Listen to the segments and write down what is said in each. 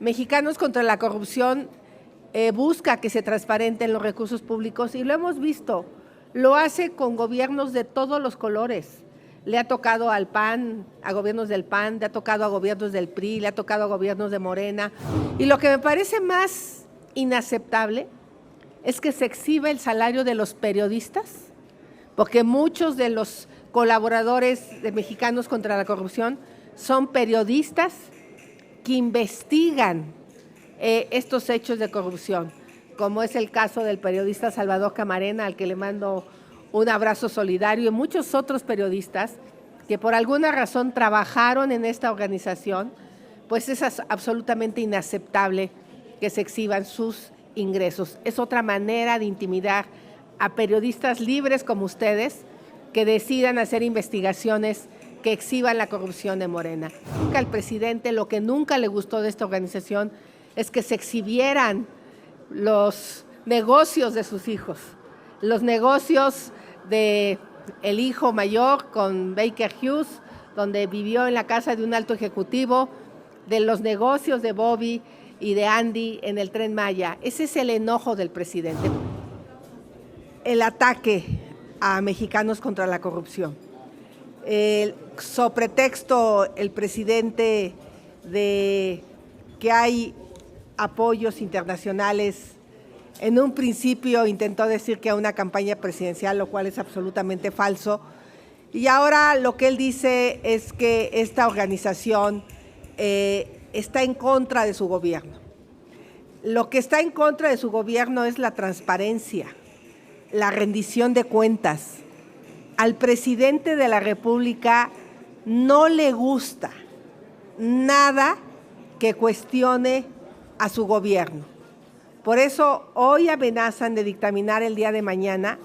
Mexicanos contra la Corrupción busca que se transparenten los recursos públicos y lo hemos visto, lo hace con gobiernos de todos los colores. Le ha tocado al PAN, a gobiernos del PAN, le ha tocado a gobiernos del PRI, le ha tocado a gobiernos de Morena. Y lo que me parece más inaceptable es que se exhibe el salario de los periodistas, porque muchos de los colaboradores de Mexicanos contra la Corrupción son periodistas que investigan estos hechos de corrupción, como es el caso del periodista Salvador Camarena, al que le mando un abrazo solidario, y muchos otros periodistas que por alguna razón trabajaron en esta organización. Pues es absolutamente inaceptable que se exhiban sus ingresos. Es otra manera de intimidar a periodistas libres como ustedes que decidan hacer investigaciones que exhiban la corrupción de Morena. Al presidente lo que nunca le gustó de esta organización es que se exhibieran los negocios de sus hijos, los negocios de el hijo mayor con Baker Hughes, donde vivió en la casa de un alto ejecutivo, de los negocios de Bobby y de Andy en el Tren Maya. Ese es el enojo del presidente. El ataque a Mexicanos contra la Corrupción. Sobre pretexto el presidente de que hay apoyos internacionales, en un principio intentó decir que a una campaña presidencial, lo cual es absolutamente falso, y ahora lo que él dice es que esta organización está en contra de su gobierno. Lo que está en contra de su gobierno es la transparencia, la rendición de cuentas. Al presidente de la República no le gusta nada que cuestione a su gobierno. Por eso hoy amenazan de dictaminar el día de mañana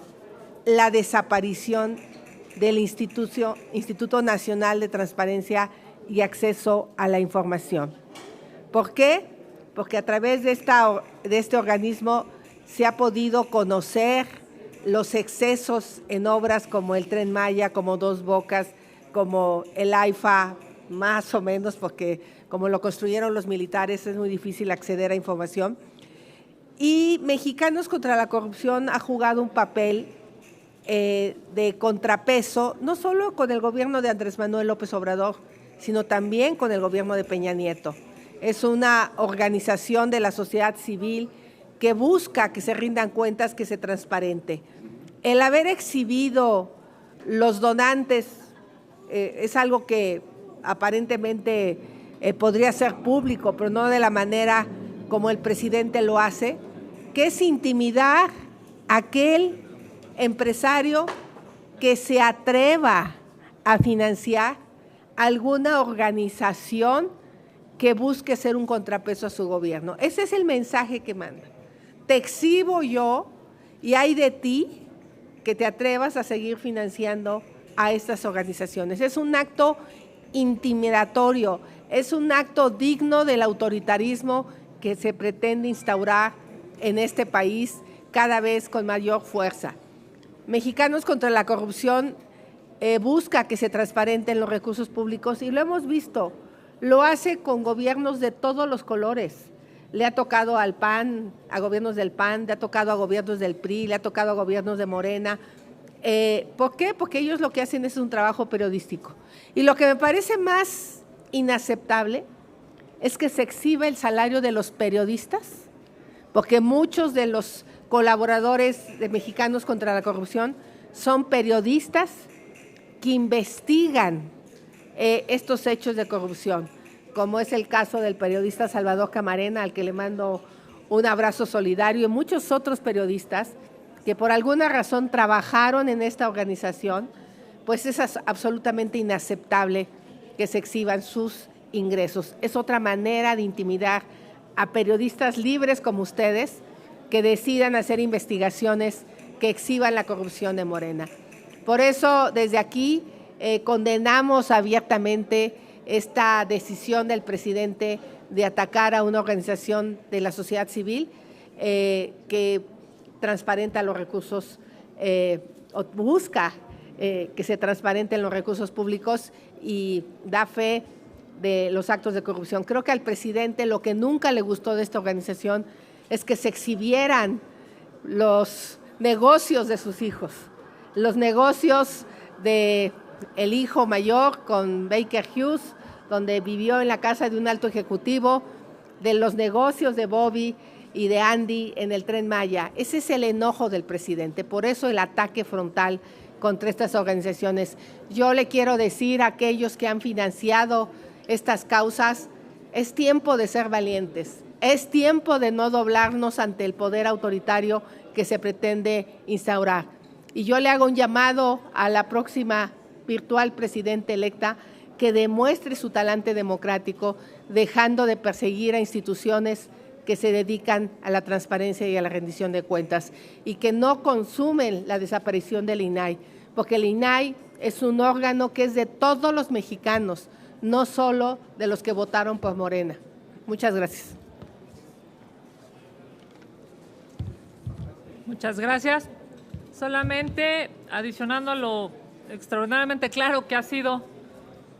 la desaparición del Instituto Nacional de Transparencia y Acceso a la Información. ¿Por qué? Porque a través de este organismo se ha podido conocer los excesos en obras como el Tren Maya, como Dos Bocas, como el AIFA, más o menos, porque como lo construyeron los militares es muy difícil acceder a información. Y Mexicanos contra la Corrupción ha jugado un papel de contrapeso, no solo con el gobierno de Andrés Manuel López Obrador, sino también con el gobierno de Peña Nieto. Es una organización de la sociedad civil que busca que se rindan cuentas, que se transparente. El haber exhibido los donantes es algo que aparentemente podría ser público, pero no de la manera como el presidente lo hace, que es intimidar a aquel empresario que se atreva a financiar alguna organización que busque ser un contrapeso a su gobierno. Ese es el mensaje que manda. Te exhibo yo y hay de ti que te atrevas a seguir financiando a estas organizaciones. Es un acto intimidatorio, es un acto digno del autoritarismo que se pretende instaurar en este país cada vez con mayor fuerza. Mexicanos contra la Corrupción busca que se transparenten los recursos públicos y lo hemos visto, lo hace con gobiernos de todos los colores. Le ha tocado al PAN, a gobiernos del PAN, le ha tocado a gobiernos del PRI, le ha tocado a gobiernos de Morena. ¿Por qué? Porque ellos lo que hacen es un trabajo periodístico. Y lo que me parece más inaceptable es que se exhibe el salario de los periodistas, porque muchos de los colaboradores de Mexicanos contra la Corrupción son periodistas que investigan estos hechos de corrupción, como es el caso del periodista Salvador Camarena, al que le mando un abrazo solidario, y muchos otros periodistas que por alguna razón trabajaron en esta organización. Pues es absolutamente inaceptable que se exhiban sus ingresos. Es otra manera de intimidar a periodistas libres como ustedes que decidan hacer investigaciones que exhiban la corrupción de Morena. Por eso, desde aquí, condenamos abiertamente esta decisión del presidente de atacar a una organización de la sociedad civil que transparenta los recursos o busca que se transparenten los recursos públicos y da fe de los actos de corrupción. Creo que al presidente lo que nunca le gustó de esta organización es que se exhibieran los negocios de sus hijos, los negocios de el hijo mayor con Baker Hughes, donde vivió en la casa de un alto ejecutivo, de los negocios de Bobby y de Andy en el Tren Maya. Ese es el enojo del presidente, por eso el ataque frontal contra estas organizaciones. Yo le quiero decir a aquellos que han financiado estas causas, es tiempo de ser valientes, es tiempo de no doblarnos ante el poder autoritario que se pretende instaurar. Y yo le hago un llamado a la próxima virtual presidenta electa que demuestre su talante democrático, dejando de perseguir a instituciones que se dedican a la transparencia y a la rendición de cuentas y que no consumen la desaparición del INAI, porque el INAI es un órgano que es de todos los mexicanos, no solo de los que votaron por Morena. Muchas gracias. Muchas gracias. Solamente adicionando a lo extraordinariamente claro que ha sido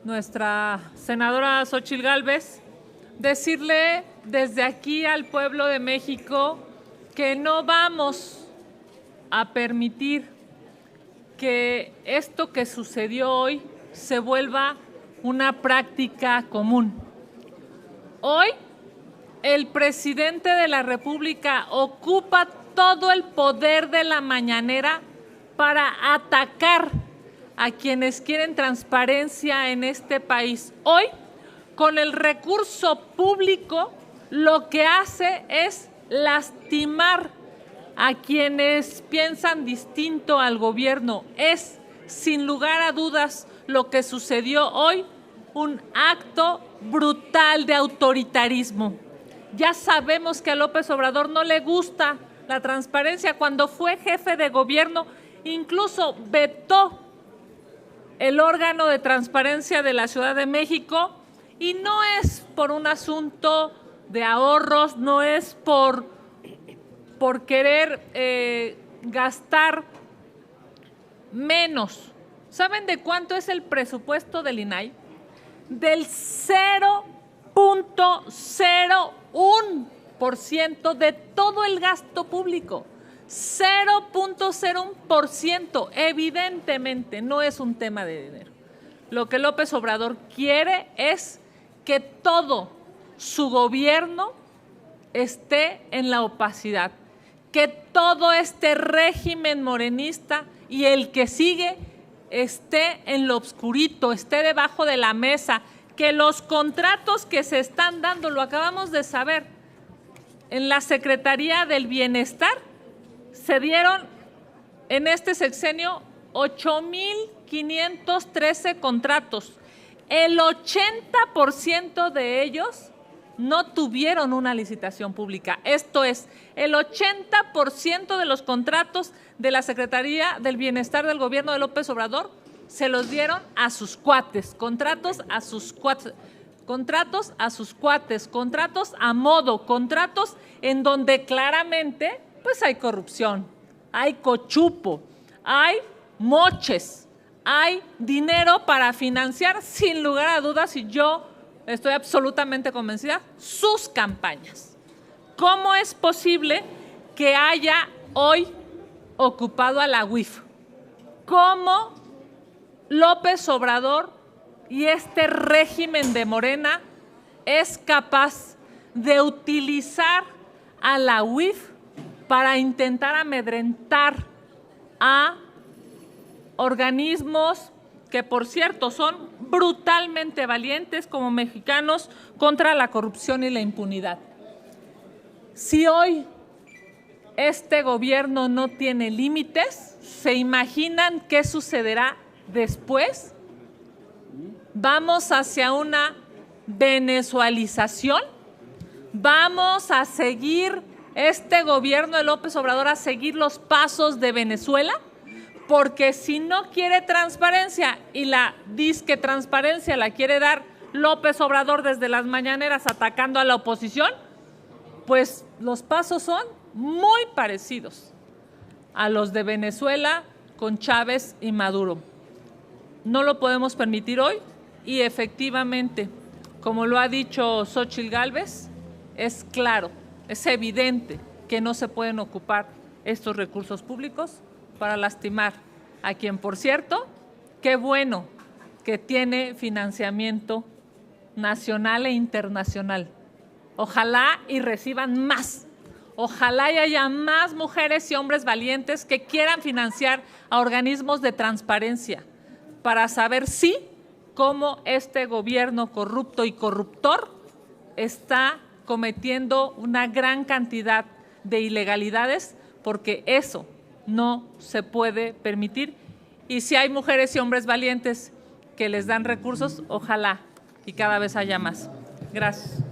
nuestra senadora Xóchitl Gálvez, decirle desde aquí al pueblo de México que no vamos a permitir que esto que sucedió hoy se vuelva una práctica común. Hoy el presidente de la República ocupa todo el poder de la mañanera para atacar a quienes quieren transparencia en este país. Hoy, con el recurso público, lo que hace es lastimar a quienes piensan distinto al gobierno. Es, sin lugar a dudas, lo que sucedió hoy, un acto brutal de autoritarismo. Ya sabemos que a López Obrador no le gusta la transparencia. Cuando fue jefe de gobierno, incluso vetó el órgano de transparencia de la Ciudad de México, y no es por un asunto de ahorros, no es por querer gastar menos. ¿Saben de cuánto es el presupuesto del INAI? Del 0.01% de todo el gasto público. 0.01%. Evidentemente no es un tema de dinero. Lo que López Obrador quiere es que todo su gobierno esté en la opacidad, que todo este régimen morenista y el que sigue esté en lo oscurito, esté debajo de la mesa, que los contratos que se están dando, lo acabamos de saber, en la Secretaría del Bienestar, se dieron en este sexenio 8,513 contratos. El 80% de ellos no tuvieron una licitación pública. Esto es, el 80% de los contratos de la Secretaría del Bienestar del gobierno de López Obrador se los dieron a sus cuates, contratos a sus cuates, contratos a modo, contratos en donde claramente pues hay corrupción, hay cochupo, hay moches, hay dinero para financiar, sin lugar a dudas, y yo estoy absolutamente convencida, sus campañas. ¿Cómo es posible que haya hoy ocupado a la UIF? ¿Cómo López Obrador y este régimen de Morena es capaz de utilizar a la UIF para intentar amedrentar a organismos que, por cierto, son brutalmente valientes como mexicanos contra la corrupción y la impunidad? Si hoy este gobierno no tiene límites, ¿se imaginan qué sucederá después? ¿Vamos hacia una venezualización? ¿Vamos a seguir este gobierno de López Obrador a seguir los pasos de Venezuela? Porque si no quiere transparencia y la disque transparencia la quiere dar López Obrador desde las mañaneras atacando a la oposición, pues los pasos son muy parecidos a los de Venezuela con Chávez y Maduro. No lo podemos permitir hoy y efectivamente como lo ha dicho Xóchitl Gálvez, es claro, es evidente que no se pueden ocupar estos recursos públicos para lastimar a quien, por cierto, qué bueno que tiene financiamiento nacional e internacional. Ojalá y reciban más. Ojalá y haya más mujeres y hombres valientes que quieran financiar a organismos de transparencia para saber cómo este gobierno corrupto y corruptor está cometiendo una gran cantidad de ilegalidades, porque eso no se puede permitir. Y si hay mujeres y hombres valientes que les dan recursos, ojalá y cada vez haya más. Gracias.